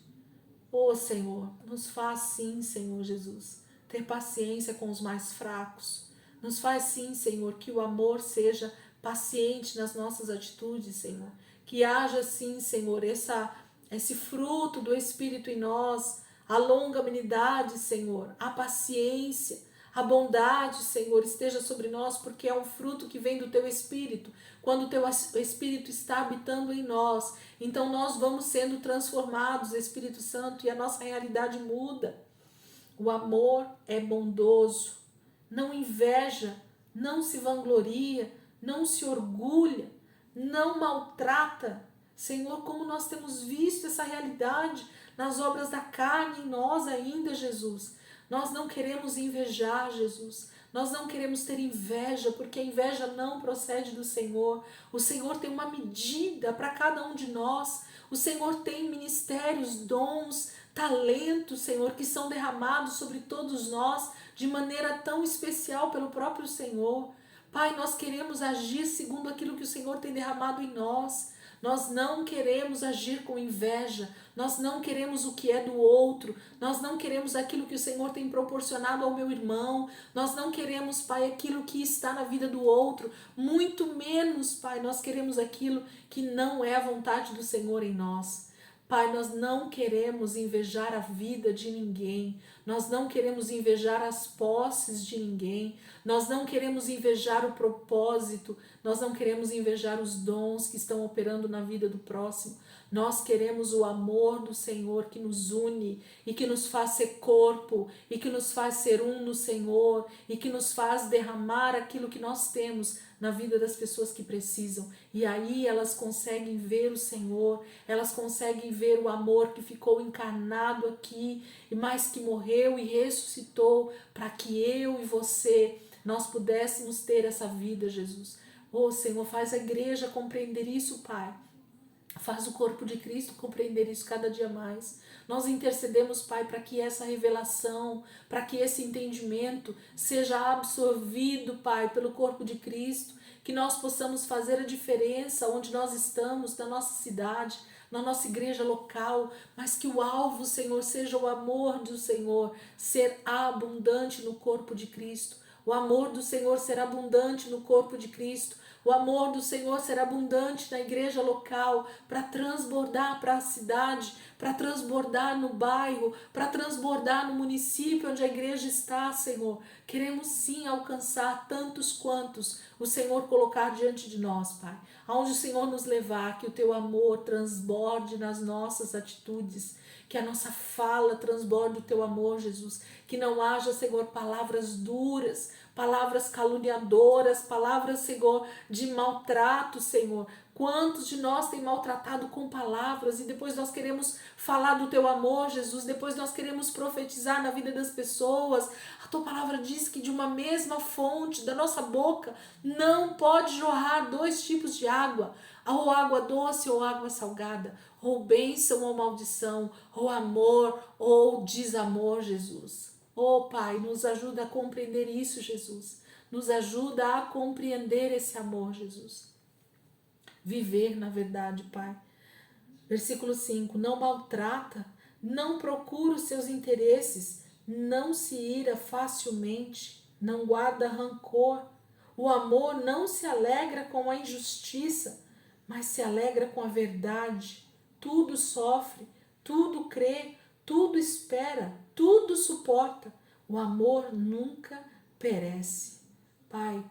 Ô Senhor, nos faz sim, Senhor Jesus, ter paciência com os mais fracos. Nos faz sim, Senhor, que o amor seja paciente nas nossas atitudes, Senhor. Que haja sim, Senhor, esse fruto do Espírito em nós, a longanimidade, Senhor, a paciência, a bondade, Senhor, esteja sobre nós, porque é um fruto que vem do Teu Espírito. Quando o Teu Espírito está habitando em nós, então nós vamos sendo transformados, Espírito Santo, e a nossa realidade muda. O amor é bondoso, não inveja, não se vangloria, não se orgulha, não maltrata. Senhor, como nós temos visto essa realidade nas obras da carne em nós ainda, Jesus. Nós não queremos invejar, Jesus. Nós não queremos ter inveja, porque a inveja não procede do Senhor. O Senhor tem uma medida para cada um de nós. O Senhor tem ministérios, dons, talentos, Senhor, que são derramados sobre todos nós de maneira tão especial pelo próprio Senhor. Pai, nós queremos agir segundo aquilo que o Senhor tem derramado em nós. Nós não queremos agir com inveja, nós não queremos o que é do outro, nós não queremos aquilo que o Senhor tem proporcionado ao meu irmão, nós não queremos, Pai, aquilo que está na vida do outro, muito menos, Pai, nós queremos aquilo que não é a vontade do Senhor em nós. Pai, nós não queremos invejar a vida de ninguém, nós não queremos invejar as posses de ninguém, nós não queremos invejar o propósito, nós não queremos invejar os dons que estão operando na vida do próximo. Nós queremos o amor do Senhor que nos une e que nos faz ser corpo e que nos faz ser um no Senhor e que nos faz derramar aquilo que nós temos na vida das pessoas que precisam. E aí elas conseguem ver o Senhor, elas conseguem ver o amor que ficou encarnado aqui, mas que morreu e ressuscitou para que eu e você, nós pudéssemos ter essa vida, Jesus. Oh, Senhor, faz a igreja compreender isso, Pai. Faz o corpo de Cristo compreender isso cada dia mais. Nós intercedemos, Pai, para que essa revelação, para que esse entendimento seja absorvido, Pai, pelo corpo de Cristo, que nós possamos fazer a diferença onde nós estamos, na nossa cidade, na nossa igreja local, mas que o alvo, Senhor, seja o amor do Senhor ser abundante no corpo de Cristo. O amor do Senhor ser abundante no corpo de Cristo. O amor do Senhor ser abundante na igreja local, para transbordar para a cidade, para transbordar no bairro, para transbordar no município onde a igreja está, Senhor. Queremos sim alcançar tantos quantos o Senhor colocar diante de nós, Pai. Aonde o Senhor nos levar, que o Teu amor transborde nas nossas atitudes, que a nossa fala transborde o Teu amor, Jesus. Que não haja, Senhor, palavras duras, palavras caluniadoras, palavras, Senhor, de maltrato, Senhor. Quantos de nós tem maltratado com palavras e depois nós queremos falar do Teu amor, Jesus, depois nós queremos profetizar na vida das pessoas. A Tua palavra diz que de uma mesma fonte, da nossa boca, não pode jorrar dois tipos de água, ou água doce ou água salgada, ou bênção ou maldição, ou amor ou desamor, Jesus. Oh, Pai, nos ajuda a compreender isso, Jesus. Nos ajuda a compreender esse amor, Jesus. Viver na verdade, Pai. Versículo 5. Não maltrata, não procura os seus interesses, não se ira facilmente, não guarda rancor. O amor não se alegra com a injustiça, mas se alegra com a verdade. Tudo sofre, tudo crê, tudo espera, tudo suporta. O amor nunca perece. Pai,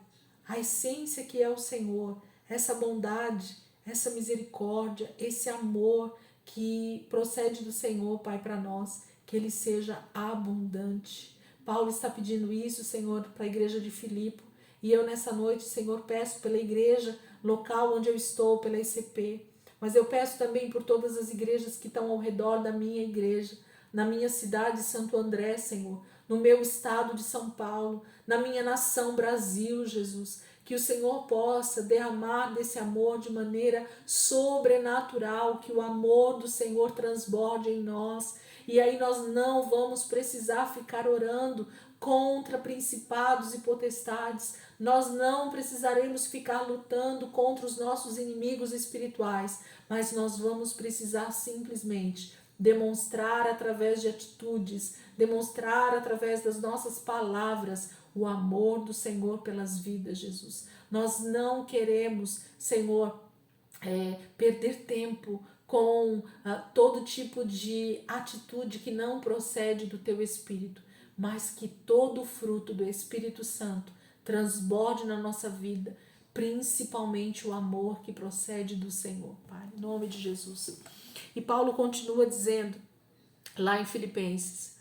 a essência que é o Senhor, essa bondade, essa misericórdia, esse amor que procede do Senhor, Pai, para nós, que ele seja abundante. Paulo está pedindo isso, Senhor, para a igreja de Filipe. E eu nessa noite, Senhor, peço pela igreja local onde eu estou, pela ICP. Mas eu peço também por todas as igrejas que estão ao redor da minha igreja, na minha cidade, Santo André, Senhor, no meu estado de São Paulo, na minha nação, Brasil, Jesus. Que o Senhor possa derramar desse amor de maneira sobrenatural, que o amor do Senhor transborde em nós. E aí nós não vamos precisar ficar orando contra principados e potestades. Nós não precisaremos ficar lutando contra os nossos inimigos espirituais, mas nós vamos precisar simplesmente demonstrar através de atitudes, demonstrar através das nossas palavras o amor do Senhor pelas vidas, Jesus. Nós não queremos, Senhor, perder tempo com todo tipo de atitude que não procede do Teu Espírito, mas que todo o fruto do Espírito Santo transborde na nossa vida, principalmente o amor que procede do Senhor, Pai, em nome de Jesus. E Paulo continua dizendo, lá em Filipenses,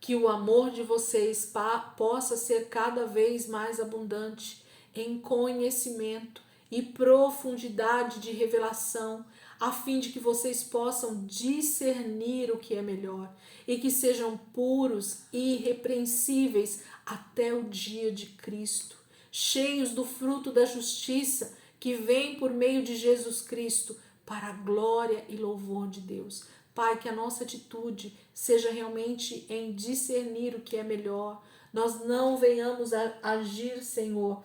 que o amor de vocês possa ser cada vez mais abundante em conhecimento e profundidade de revelação, a fim de que vocês possam discernir o que é melhor e que sejam puros e irrepreensíveis até o dia de Cristo, cheios do fruto da justiça que vem por meio de Jesus Cristo, para a glória e louvor de Deus. Pai, que a nossa atitude seja realmente em discernir o que é melhor. Nós não venhamos a agir, Senhor,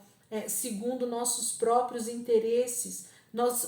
segundo nossos próprios interesses.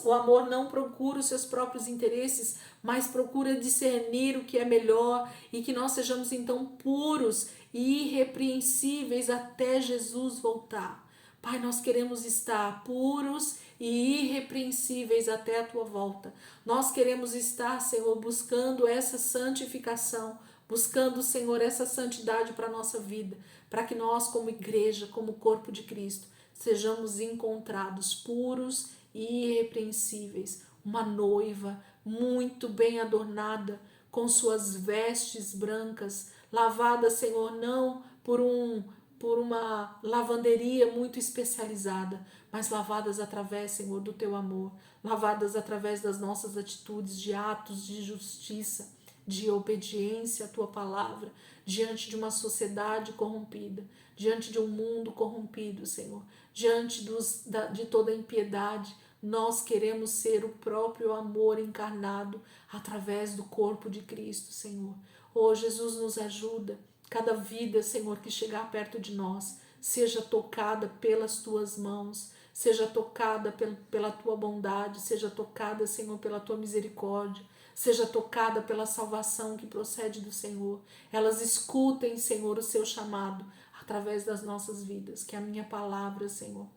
O amor não procura os seus próprios interesses, mas procura discernir o que é melhor e que nós sejamos então puros e irrepreensíveis até Jesus voltar. Pai, nós queremos estar puros e irrepreensíveis até a tua volta. Nós queremos estar, Senhor, buscando essa santificação, buscando, Senhor, essa santidade para a nossa vida, para que nós, como igreja, como corpo de Cristo, sejamos encontrados puros e irrepreensíveis. Uma noiva muito bem adornada, com suas vestes brancas, lavada, Senhor, não por uma lavanderia muito especializada, mas lavadas através, Senhor, do teu amor, lavadas através das nossas atitudes, de atos de justiça, de obediência à tua palavra, diante de uma sociedade corrompida, diante de um mundo corrompido, Senhor, diante de toda a impiedade. Nós queremos ser o próprio amor encarnado através do corpo de Cristo, Senhor. Oh, Jesus, nos ajuda. Cada vida, Senhor, que chegar perto de nós, seja tocada pelas tuas mãos, seja tocada pela tua bondade, seja tocada, Senhor, pela tua misericórdia, seja tocada pela salvação que procede do Senhor. Elas escutem, Senhor, o seu chamado através das nossas vidas. Que a minha palavra, Senhor,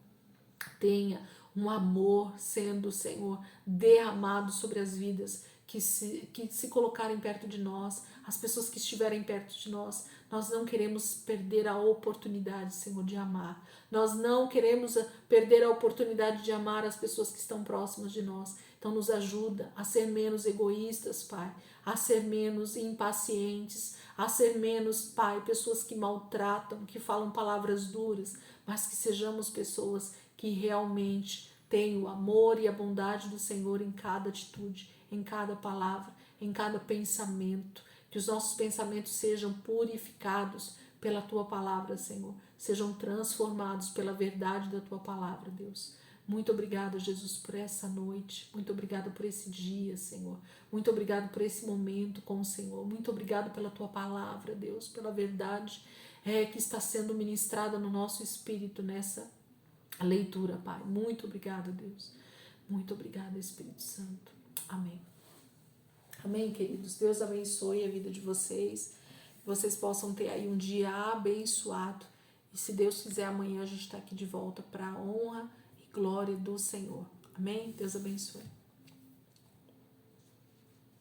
tenha um amor sendo, Senhor, derramado sobre as vidas que se colocarem perto de nós, as pessoas que estiverem perto de nós. Nós não queremos perder a oportunidade, Senhor, de amar. Nós não queremos perder a oportunidade de amar as pessoas que estão próximas de nós. Então nos ajuda a ser menos egoístas, Pai, a ser menos impacientes, a ser menos, Pai, pessoas que maltratam, que falam palavras duras, mas que sejamos pessoas que realmente tenham o amor e a bondade do Senhor em cada atitude, em cada palavra, em cada pensamento. Que os nossos pensamentos sejam purificados pela tua palavra, Senhor. Sejam transformados pela verdade da tua palavra, Deus. Muito obrigada, Jesus, por essa noite. Muito obrigada por esse dia, Senhor. Muito obrigada por esse momento com o Senhor. Muito obrigada pela tua palavra, Deus, pela verdade que está sendo ministrada no nosso espírito nessa leitura, Pai. Muito obrigada, Deus. Muito obrigada, Espírito Santo. Amém. Amém, queridos. Deus abençoe a vida de vocês. Que vocês possam ter aí um dia abençoado. E se Deus quiser, amanhã a gente está aqui de volta para a honra e glória do Senhor. Amém? Deus abençoe.